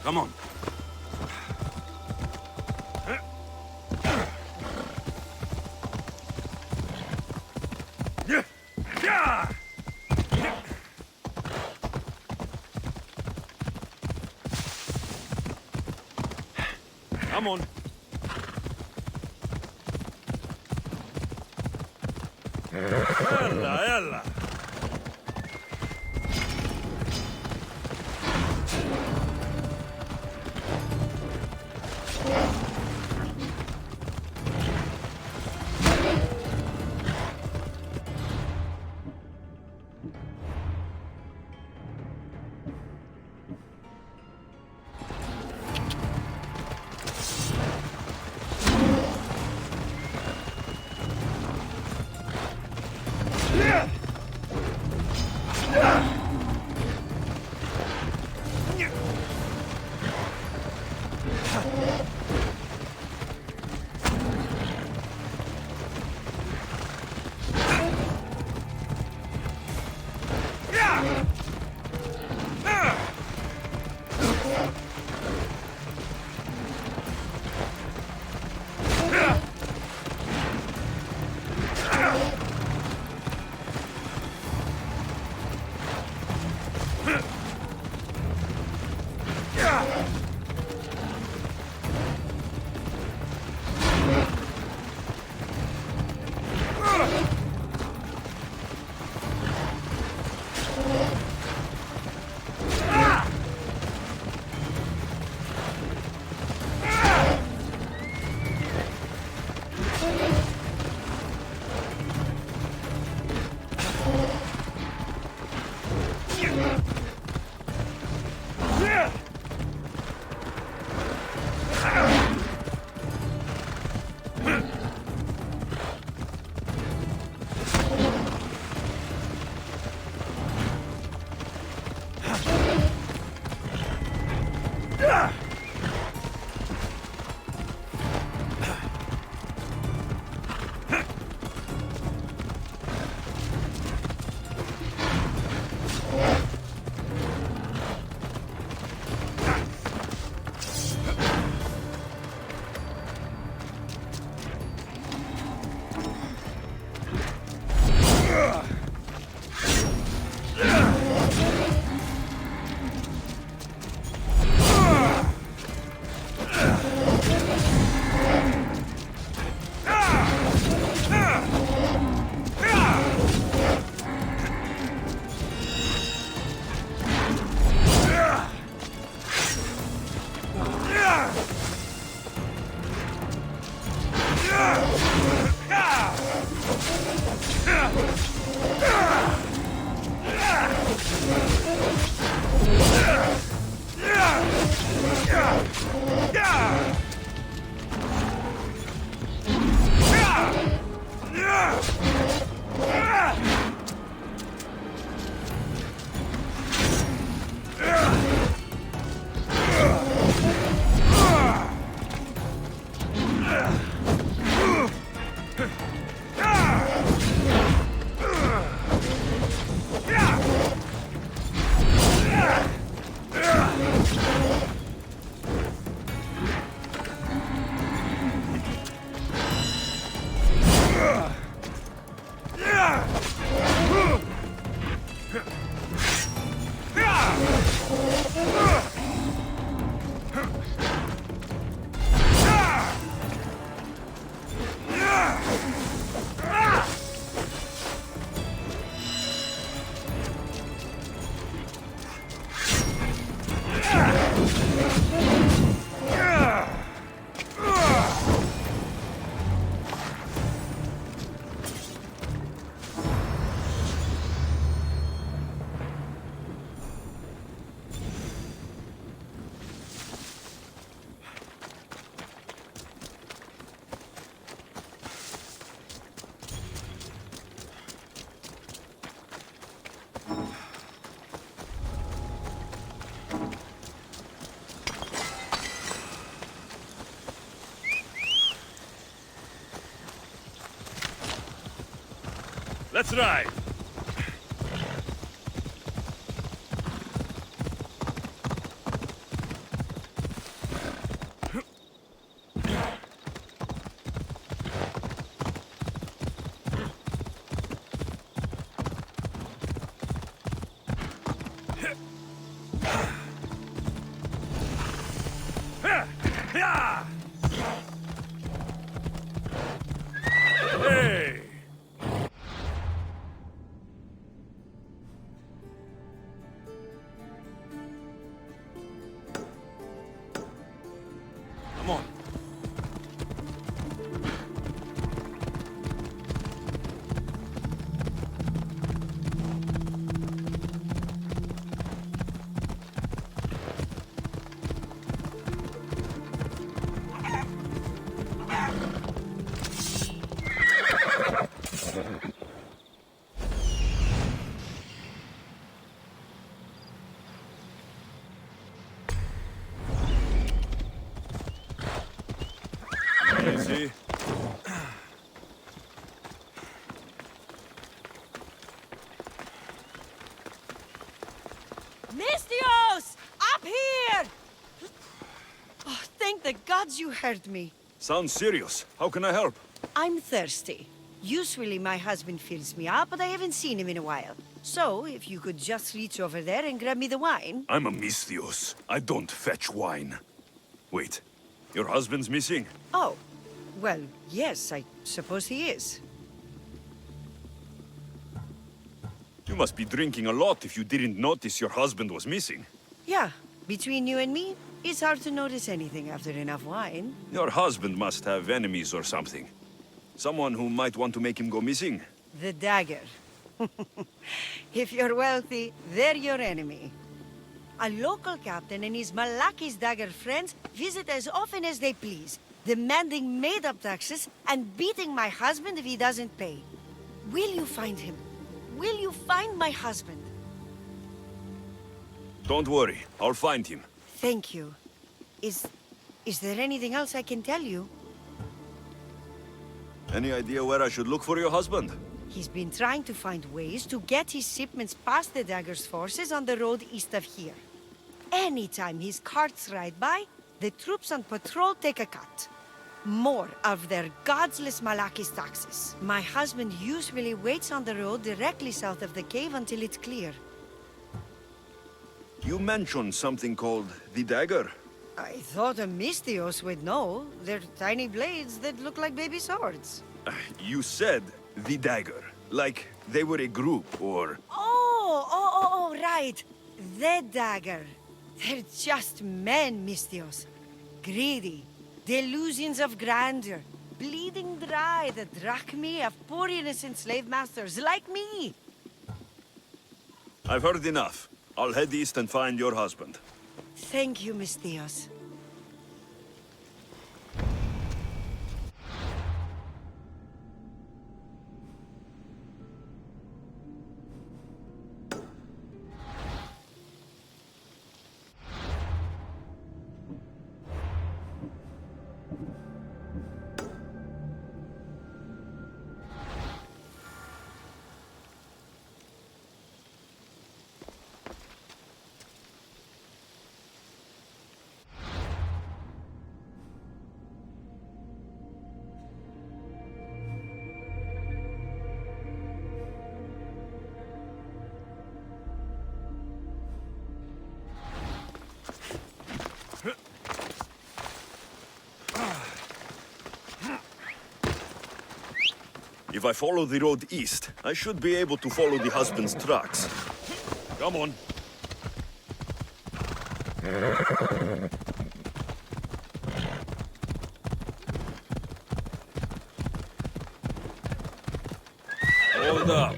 Come on. Come on. Ella, ella. Let's ride! I'm on. See? Mystios! Up here! Oh, thank the gods you heard me. Sounds serious. How can I help? I'm thirsty. Usually my husband fills me up, but I haven't seen him in a while. So, if you could just reach over there and grab me the wine. I'm a Mystios. I don't fetch wine. Wait, your husband's missing? Oh, well, yes, I suppose he is. You must be drinking a lot if you didn't notice your husband was missing. Yeah, between you and me, it's hard to notice anything after enough wine. Your husband must have enemies or something. Someone who might want to make him go missing. The dagger. If you're wealthy, they're your enemy. A local captain and his Malakis dagger friends visit as often as they please, demanding made-up taxes and beating my husband if he doesn't pay. Will you find him? Will you find my husband? Don't worry, I'll find him. Thank you. Is there anything else I can tell you? Any idea where I should look for your husband? He's been trying to find ways to get his shipments past the dagger's forces on the road east of here. Anytime his carts ride by, the troops on patrol take a cut. More of their godless Malakis taxes. My husband usually waits on the road directly south of the cave until it's clear. You mentioned something called the dagger. I thought a Mystios would know. They're tiny blades that look like baby swords. You said the dagger. Like they were a group, or... Oh, right. The dagger. They're just men, Mystios. Greedy. Delusions of grandeur. Bleeding dry the drachmae of poor innocent slave masters like me. I've heard enough. I'll head east and find your husband. Thank you, Mystios. If I follow the road east, I should be able to follow the husband's tracks. Come on. Hold up.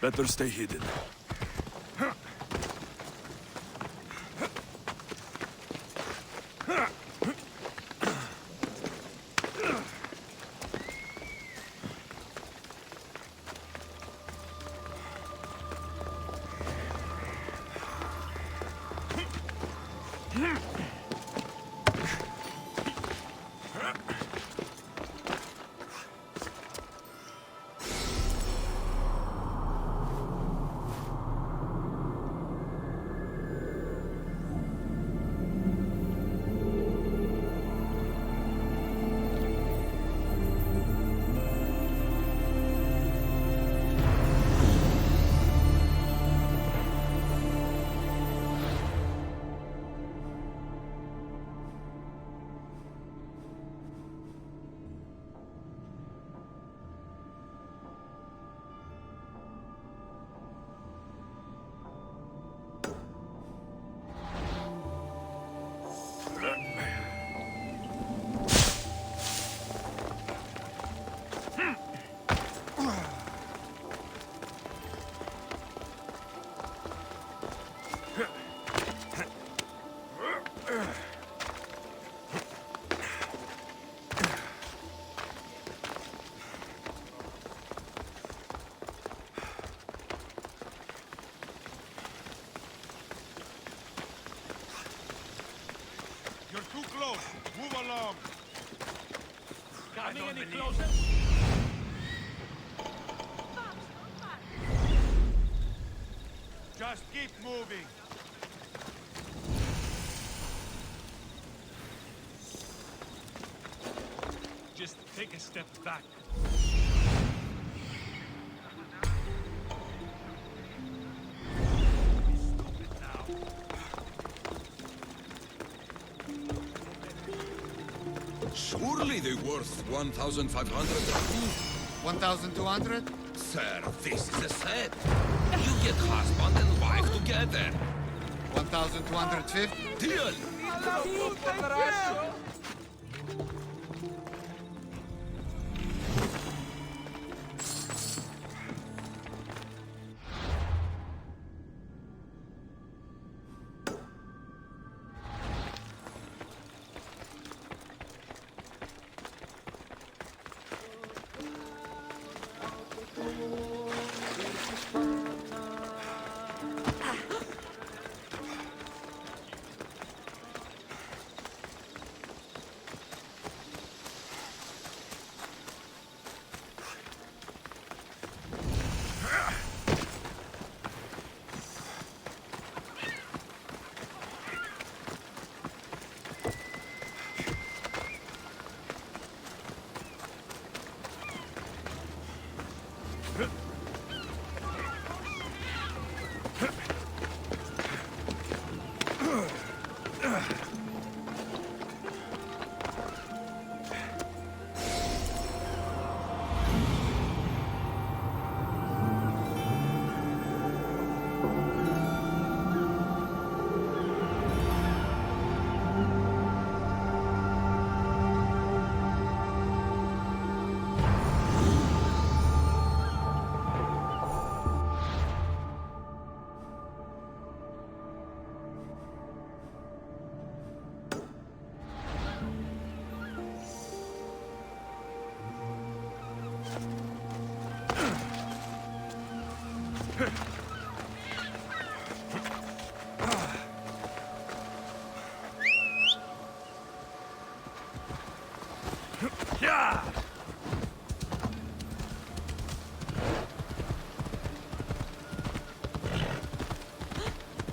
Better stay hidden. You're too close. Move along. Coming any closer? Just keep moving. Just take a step back. Stupid now. Surely they're worth 1,500 drachmi? 1,200? Sir, this is a set. You get husband and wife together. 1,250? Deal!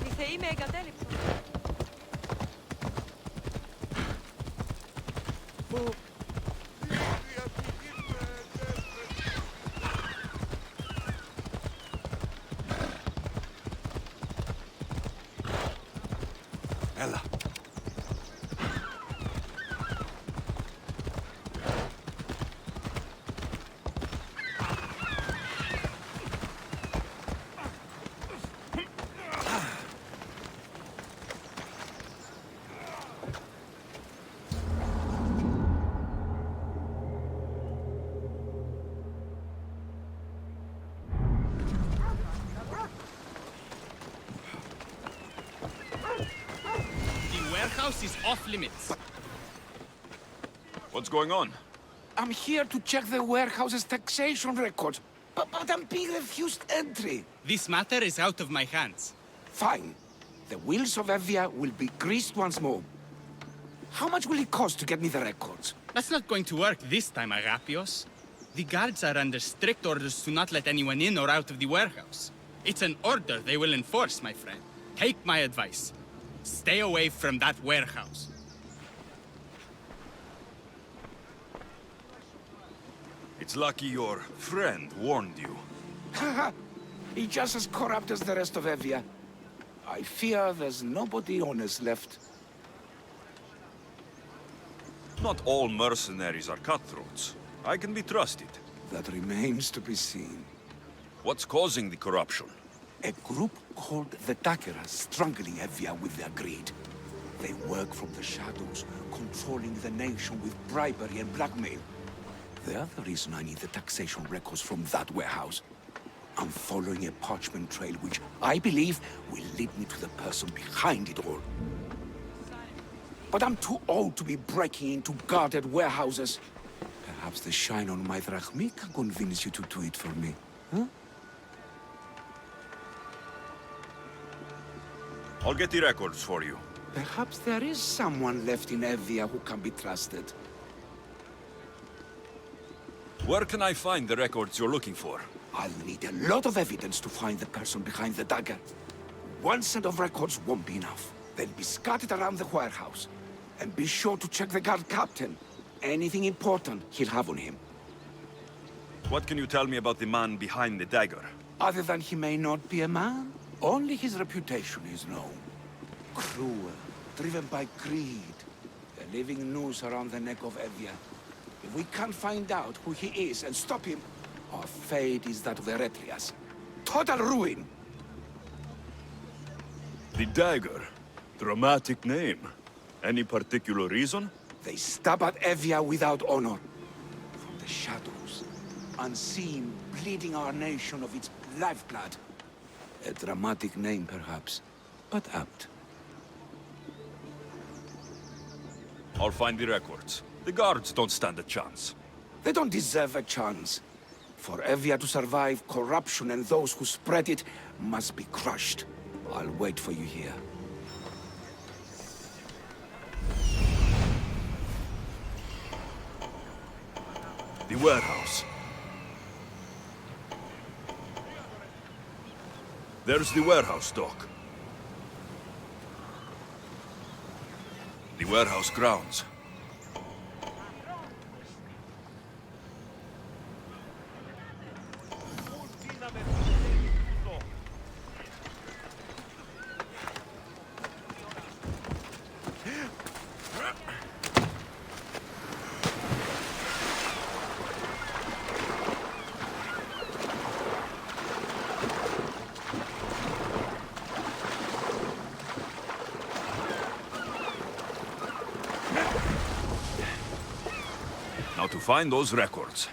Οι θεοί με εγκατέλειψαν. Έλα. house is off limits. What's going on? I'm here to check the warehouse's taxation records, but I'm being refused entry. This matter is out of my hands. Fine. The wheels of Evia will be greased once more. How much will it cost to get me the records? That's not going to work this time, Agapios. The guards are under strict orders to not let anyone in or out of the warehouse. It's an order they will enforce, my friend. Take my advice. Stay away from that warehouse. It's lucky your friend warned you. Haha! He's just as corrupt as the rest of Evia. I fear there's nobody honest left. Not all mercenaries are cutthroats. I can be trusted. That remains to be seen. What's causing the corruption? A group called the Dakeras struggling Evia with their greed. They work from the shadows, controlling the nation with bribery and blackmail. The other reason I need the taxation records from that warehouse. I'm following a parchment trail which I believe will lead me to the person behind it all. But I'm too old to be breaking into guarded warehouses. Perhaps the shine on my drachmi can convince you to do it for me, huh? I'll get the records for you. Perhaps there is someone left in Evia who can be trusted. Where can I find the records you're looking for? I'll need a lot of evidence to find the person behind the dagger. One set of records won't be enough. They'll be scattered around the warehouse. And be sure to check the guard captain. Anything important he'll have on him. What can you tell me about the man behind the dagger? Other than he may not be a man, only his reputation is known. Cruel, driven by greed. A living noose around the neck of Evia. If we can't find out who he is and stop him, our fate is that of Eretrias. Total ruin! The dagger. Dramatic name. Any particular reason? They stab at Evia without honor. From the shadows, unseen, bleeding our nation of its lifeblood. A dramatic name, perhaps, but apt. I'll find the records. The guards don't stand a chance. They don't deserve a chance. For Evia to survive, corruption and those who spread it must be crushed. I'll wait for you here. The warehouse. There's the warehouse dock. The warehouse grounds. Now to find those records.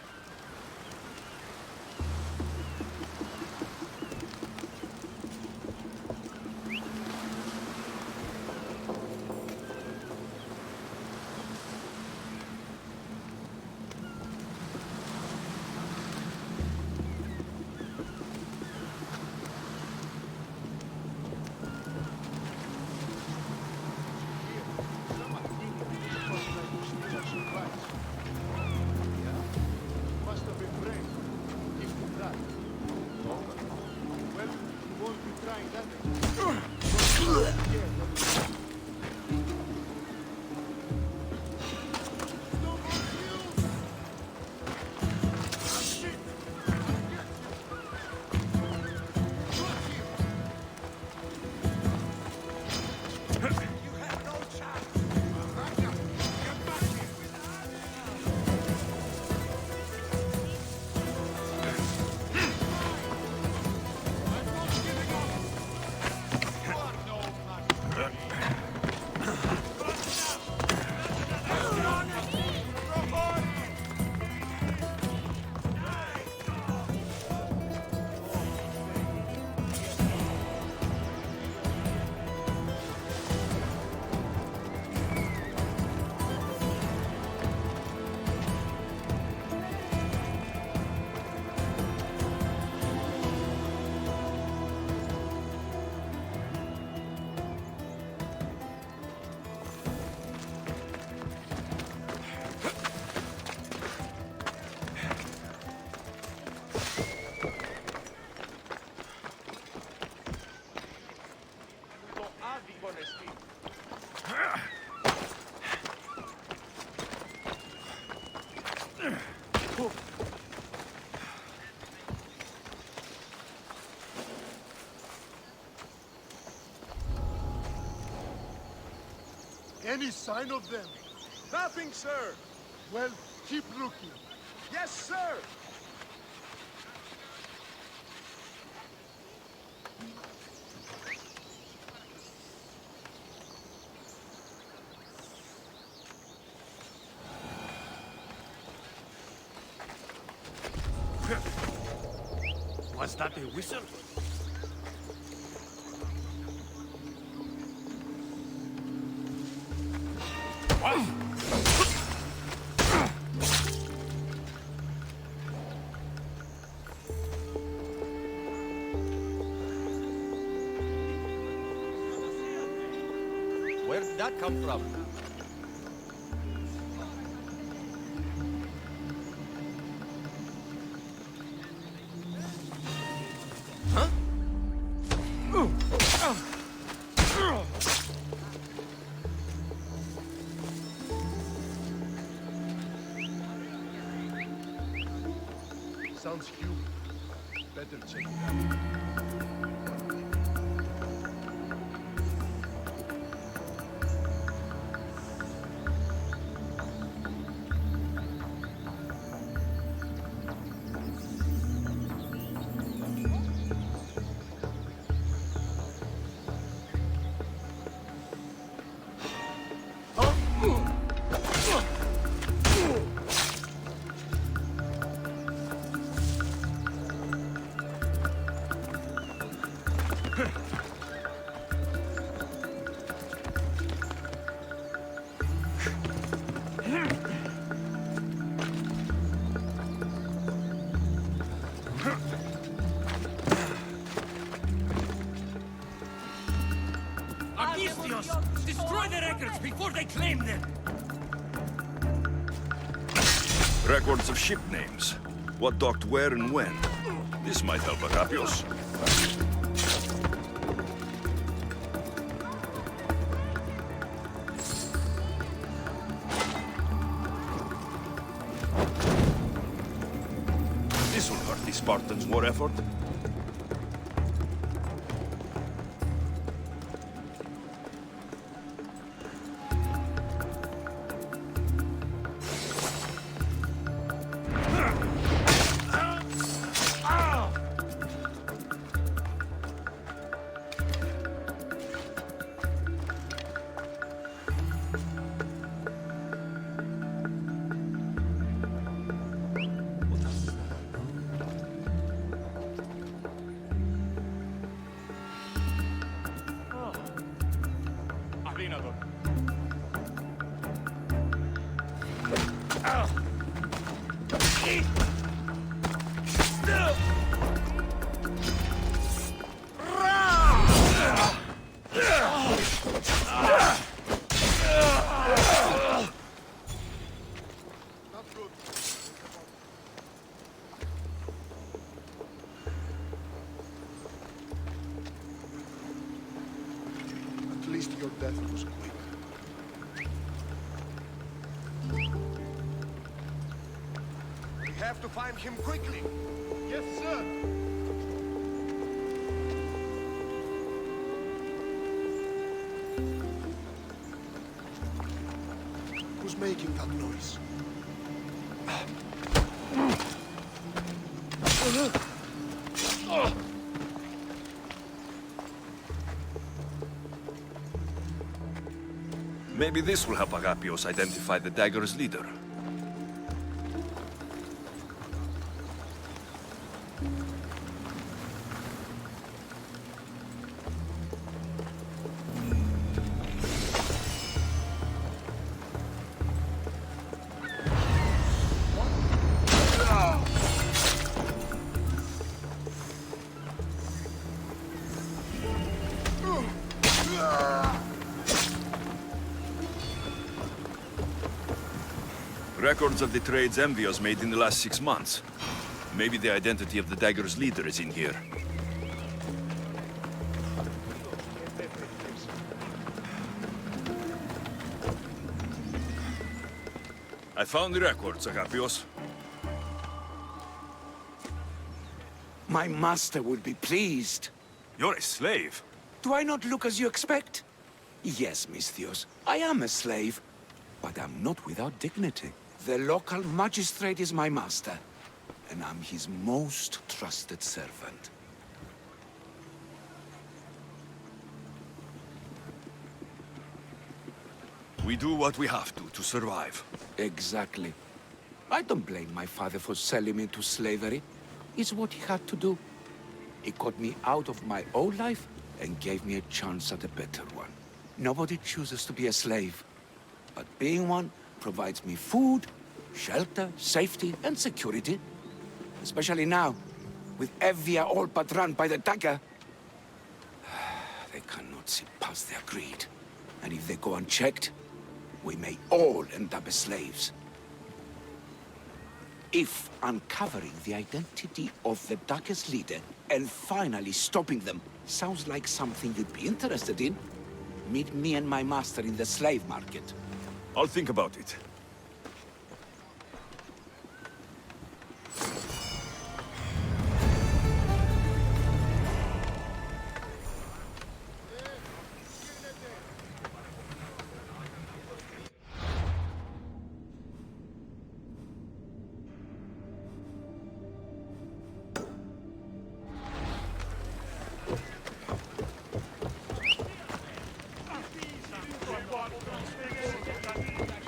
Any sign of them? Nothing, sir. Well, keep looking. Yes, sir. Was that a whistle? Where did that come from? Sounds human. Better check it out. Alexios! Destroy the records before they claim them! Records of ship names. What docked where and when. This might help Alexios. This will hurt the Spartans' war effort. At least your death was quick. We have to find him quickly. Yes, sir. Who's making that noise? Maybe this will help Alexios identify the dagger's leader. Records of the trades Envios made in the last 6 months. Maybe the identity of the dagger's leader is in here. I found the records, Alexios. My master would be pleased. You're a slave. Do I not look as you expect? Yes, Misthios, I am a slave, but I'm not without dignity. The local magistrate is my master, and I'm his most trusted servant. We do what we have to survive. Exactly. I don't blame my father for selling me into slavery. It's what he had to do. He got me out of my old life and gave me a chance at a better one. Nobody chooses to be a slave, but being one provides me food, shelter, safety, and security. Especially now, with Evia all but run by the dagger. They cannot see past their greed. And if they go unchecked, we may all end up as slaves. If uncovering the identity of the Dagger's leader and finally stopping them sounds like something you'd be interested in, meet me and my master in the slave market. I'll think about it.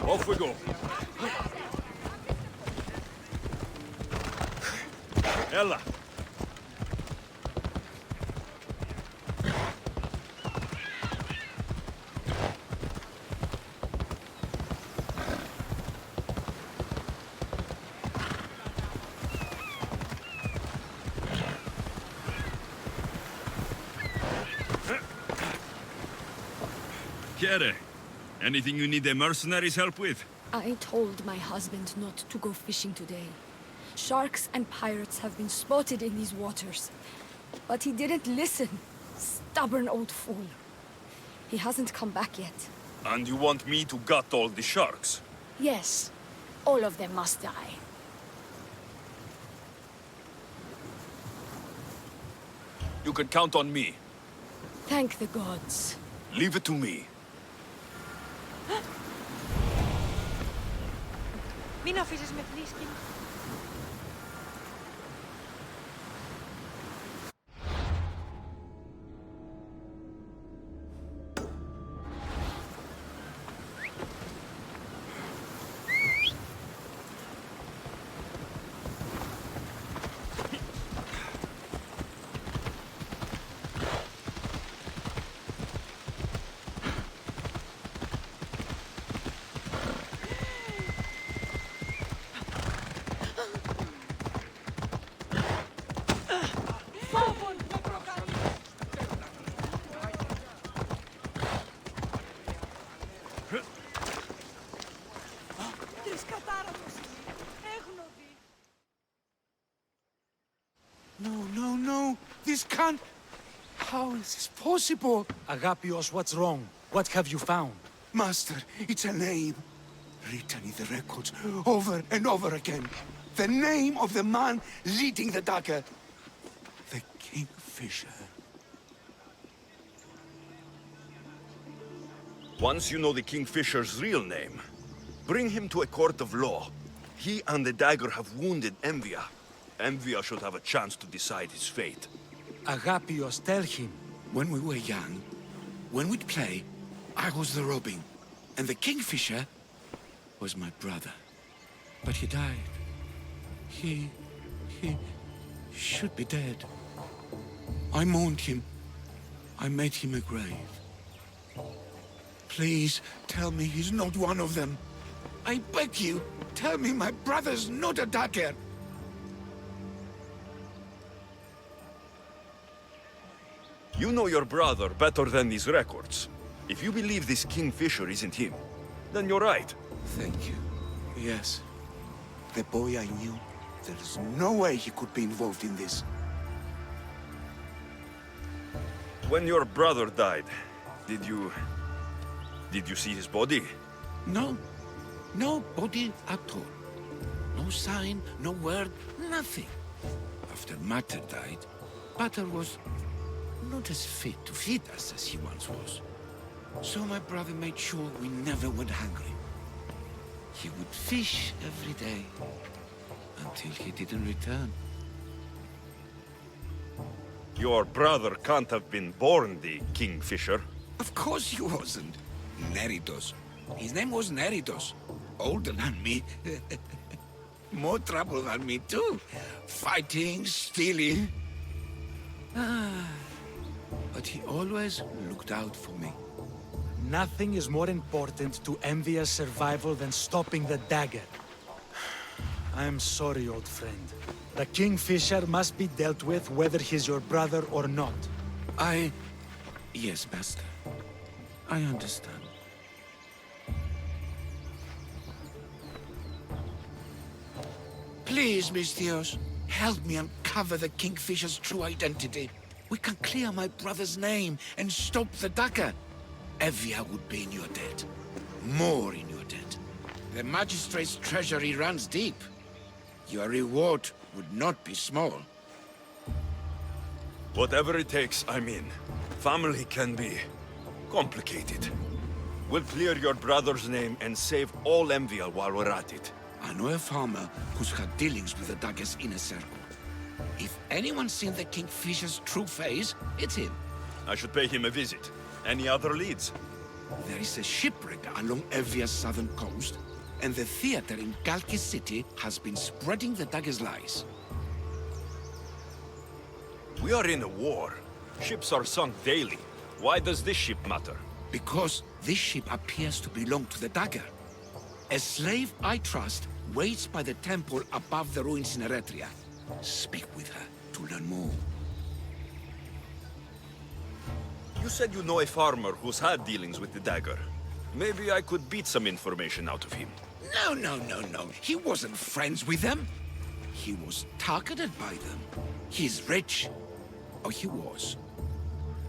Off we go. Ella. Chiere, anything you need the mercenaries' help with? I told my husband not to go fishing today. Sharks and pirates have been spotted in these waters. But he didn't listen. Stubborn old fool. He hasn't come back yet. And you want me to gut all the sharks? Yes, all of them must die. You can count on me. Thank the gods. Leave it to me. Μην αφήσεις με θλίσκει. No. This can't... How is this possible? Agapios, what's wrong? What have you found? Master, it's a name. Written in the records over and over again. The name of the man leading the dagger. The Kingfisher. Once you know the Kingfisher's real name, bring him to a court of law. He and the dagger have wounded Envia. Envia should have a chance to decide his fate. Agapios, tell him. When we were young, when we'd play, I was the robin. And the Kingfisher was my brother. But he died. He should be dead. I mourned him. I made him a grave. Please, tell me he's not one of them. I beg you, tell me my brother's not a dagger. You know your brother better than these records. If you believe this Kingfisher isn't him, then you're right. Thank you. Yes. The boy I knew, there's no way he could be involved in this. When your brother died, did you see his body? No. No body at all. No sign, no word, nothing. After Mater died, Pater was not as fit to feed us as he once was. So my brother made sure we never went hungry. He would fish every day, until he didn't return. Your brother can't have been born the Kingfisher. Of course he wasn't. Neritos. His name was Neritos. Older than me. More trouble than me too. Fighting, stealing. But he always looked out for me. Nothing is more important to Envia's survival than stopping the dagger. I am sorry, old friend. The Kingfisher must be dealt with whether he's your brother or not. Yes, Master. I understand. Please, Misthios, help me uncover the Kingfisher's true identity. We can clear my brother's name and stop the dagger. Evia would be in your debt. More in your debt. The Magistrate's treasury runs deep. Your reward would not be small. Whatever it takes, I'm in. Family can be complicated. We'll clear your brother's name and save all Envia while we're at it. I know a farmer who's had dealings with the dagger's inner circle. If anyone's seen the Kingfisher's true face, it's him. I should pay him a visit. Any other leads? There is a shipwreck along Evia's southern coast, and the theater in Kalki City has been spreading the dagger's lies. We are in a war. Ships are sunk daily. Why does this ship matter? Because this ship appears to belong to the dagger. A slave I trust waits by the temple above the ruins in Eretria. Speak with her to learn more. You said you know a farmer who's had dealings with the dagger. Maybe I could beat some information out of him. No. He wasn't friends with them. He was targeted by them. He's rich. Or he was.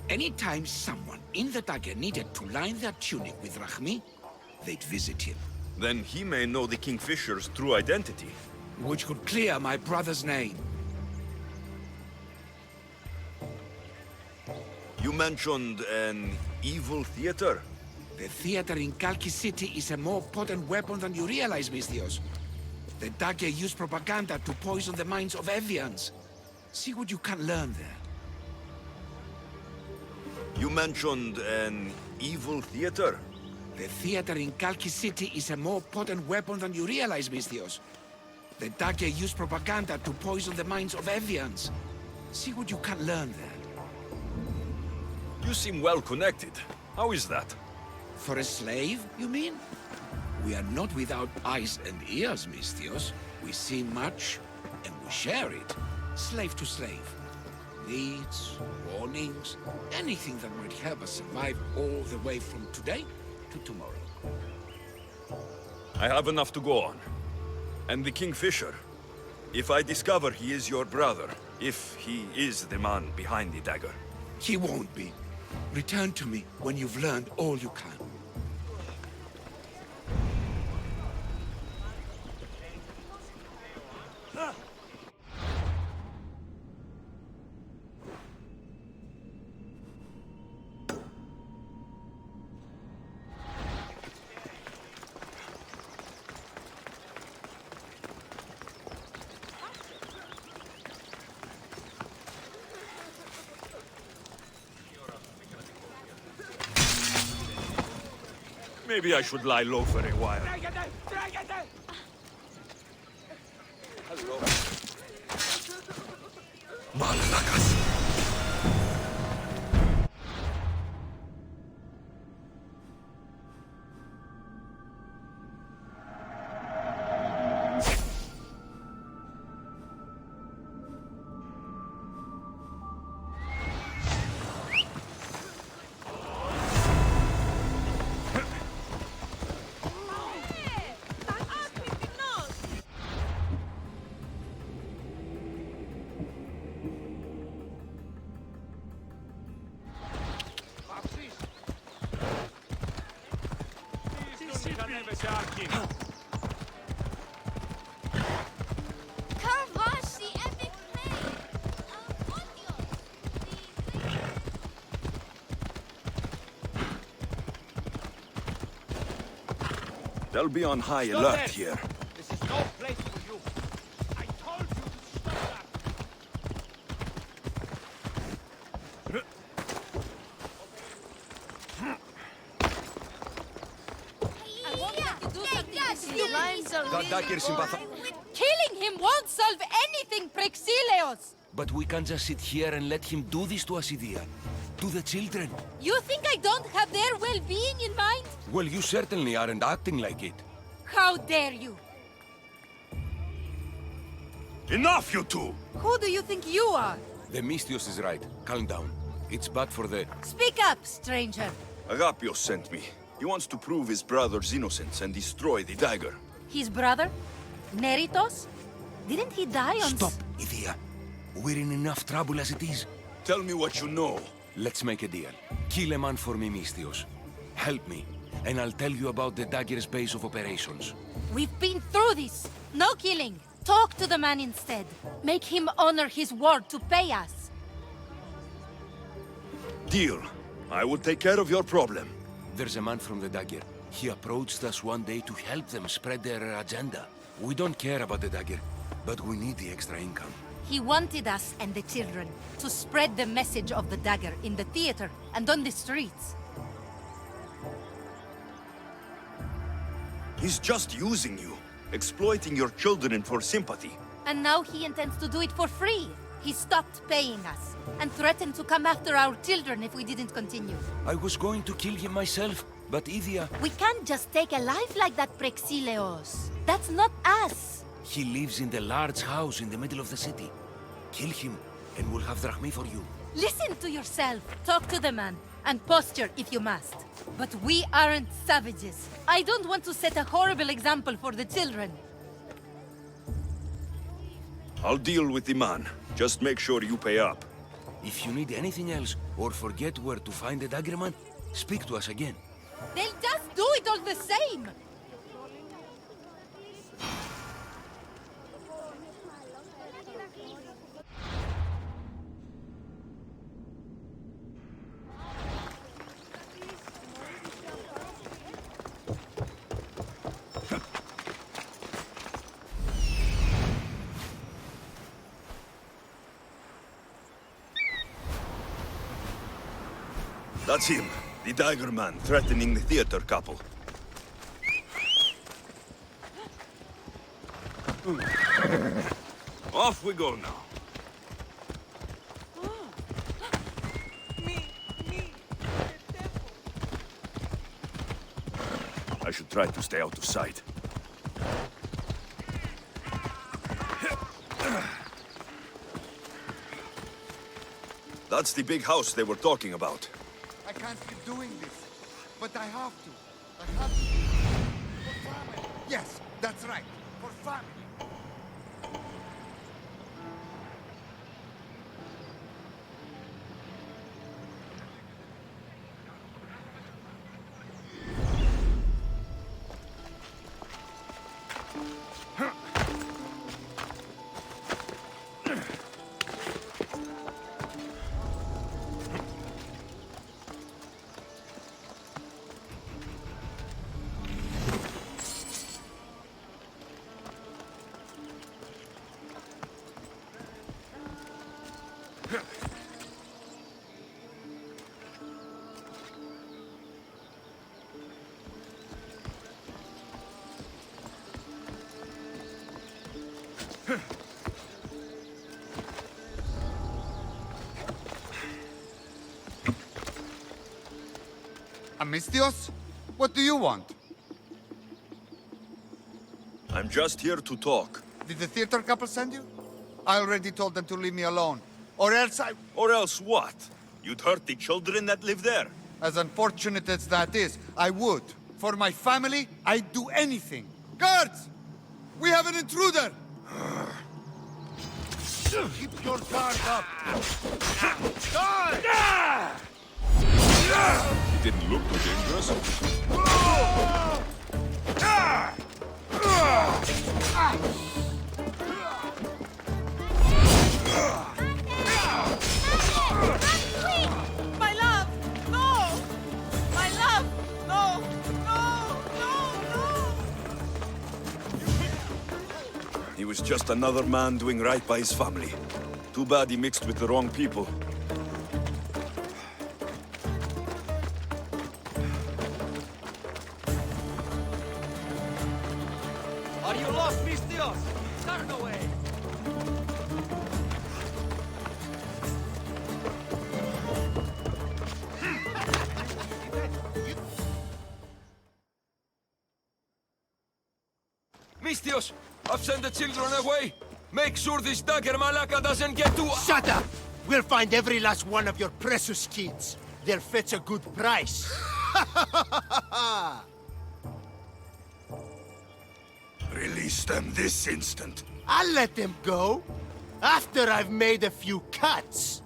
Anytime someone in the dagger needed to line their tunic with Rahmi, they'd visit him. Then he may know the Kingfisher's true identity. Which could clear my brother's name. You mentioned an evil theater? The theater in Kalki City is a more potent weapon than you realize, Misthios. The dagger used propaganda to poison the minds of Evians. See what you can learn there. You mentioned an evil theater? The theater in Kalki City is a more potent weapon than you realize, Misthios. The dagger used propaganda to poison the minds of Evians. See what you can learn there. You seem well connected. How is that? For a slave, you mean? We are not without eyes and ears, Misthios. We see much, and we share it. Slave to slave. Needs, warnings, anything that might help us survive all the way from today to tomorrow. I have enough to go on. And the Kingfisher. If I discover he is your brother, if he is the man behind the dagger. He won't be. Return to me when you've learned all you can. Maybe I should lie low for a while. Malakas. They'll be on high Stop alert there. here. This is no place for you. I told you to stop that. Killing him won't solve anything, Praxilios! But we can't just sit here and let him do this to us, Idia. To the children. You think I don't have their well-being in mind? Well, you certainly aren't acting like it. How dare you! Enough, you two! Who do you think you are? The Mystios is right. Calm down. It's bad for the... Speak up, stranger. Agapios sent me. He wants to prove his brother's innocence and destroy the dagger. His brother? Neritos? Didn't he die on... Stop, Idia. We're in enough trouble as it is. Tell me what you know. Let's make a deal. Kill a man for me, Mystios. Help me, and I'll tell you about the dagger's base of operations. We've been through this. No killing. Talk to the man instead. Make him honor his word to pay us. Deal. I will take care of your problem. There's a man from the dagger. He approached us one day to help them spread their agenda. We don't care about the dagger, but we need the extra income. He wanted us and the children to spread the message of the dagger in the theater and on the streets. He's just using you, exploiting your children for sympathy. And now he intends to do it for free. He stopped paying us and threatened to come after our children if we didn't continue. I was going to kill him myself, but Idia... We can't just take a life like that, Praxilios. That's not us. He lives in the large house in the middle of the city. Kill him, and we'll have drachmi for you. Listen to yourself. Talk to the man, and posture if you must. But we aren't savages. I don't want to set a horrible example for the children. I'll deal with the man. Just make sure you pay up. If you need anything else, or forget where to find the dagger man, speak to us again. They'll just do it all the same! That's him, the dagger man threatening the theater couple. Off we go now. I should try to stay out of sight. That's the big house they were talking about. I can't keep doing this, but I have to. I have to. For family. Yes, that's right. For family. Amistios? What do you want? I'm just here to talk. Did the theater couple send you? I already told them to leave me alone. Or else I... Or else what? You'd hurt the children that live there? As unfortunate as that is, I would. For my family, I'd do anything. Guards! We have an intruder! Keep your guard up! Die! He didn't look too dangerous. My love! No! My love! No! No! No! No! was just another man doing right by his family. Too bad he mixed with the wrong people. Are you lost, Mistios? Turn away! Mistios, I've sent the children away. Make sure this dagger Malaka doesn't get to... Shut up! We'll find every last one of your precious kids. They'll fetch a good price. Release them this instant. I'll let them go. After I've made a few cuts.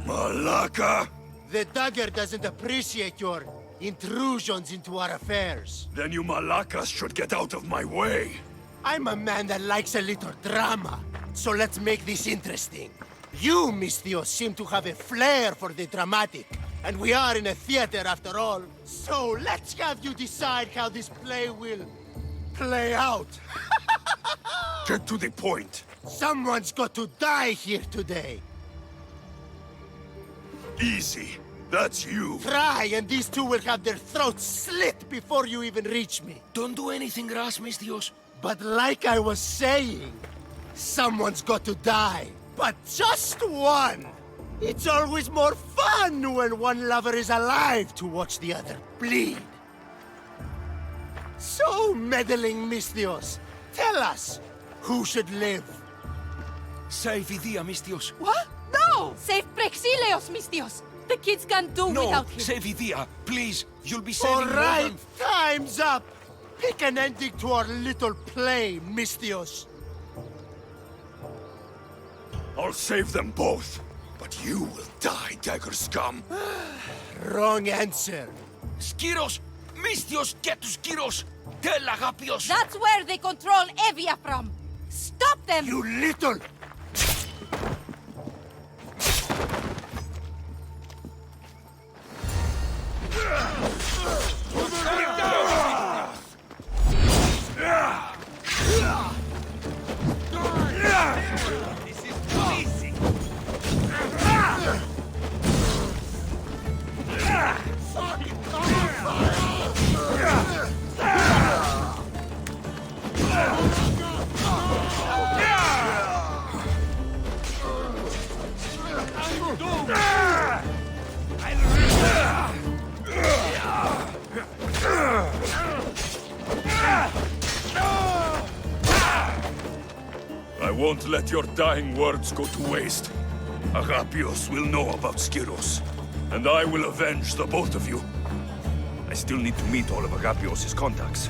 Malaka! The dagger doesn't appreciate your intrusions into our affairs. Then you Malakas should get out of my way. I'm a man that likes a little drama, so let's make this interesting. You, Mistios, seem to have a flair for the dramatic, and we are in a theater after all. So let's have you decide how this play will play out. Get to the point. Someone's got to die here today. Easy. That's you. Try, and these two will have their throats slit before you even reach me. Don't do anything rash, Mistios. But like I was saying, someone's got to die. But just one! It's always more fun when one lover is alive to watch the other bleed. So, meddling Mistios, tell us, who should live? Save Idia, Mistios. What? No! Save Praxilios, Mistios! The kids can't do without him. Save Idia, please. You'll be saving All right, more time's up! Pick an ending to our little play, Mistios. I'll save them both. But you will die, dagger scum. Wrong answer. Skiros! Mistios, get to Skiros! Tell Agapios! That's where they control Evia from! Stop them! You little... This is too easy! I won't let your dying words go to waste. Agapios will know about Skiros, and I will avenge the both of you. I still need to meet all of Agapios' contacts.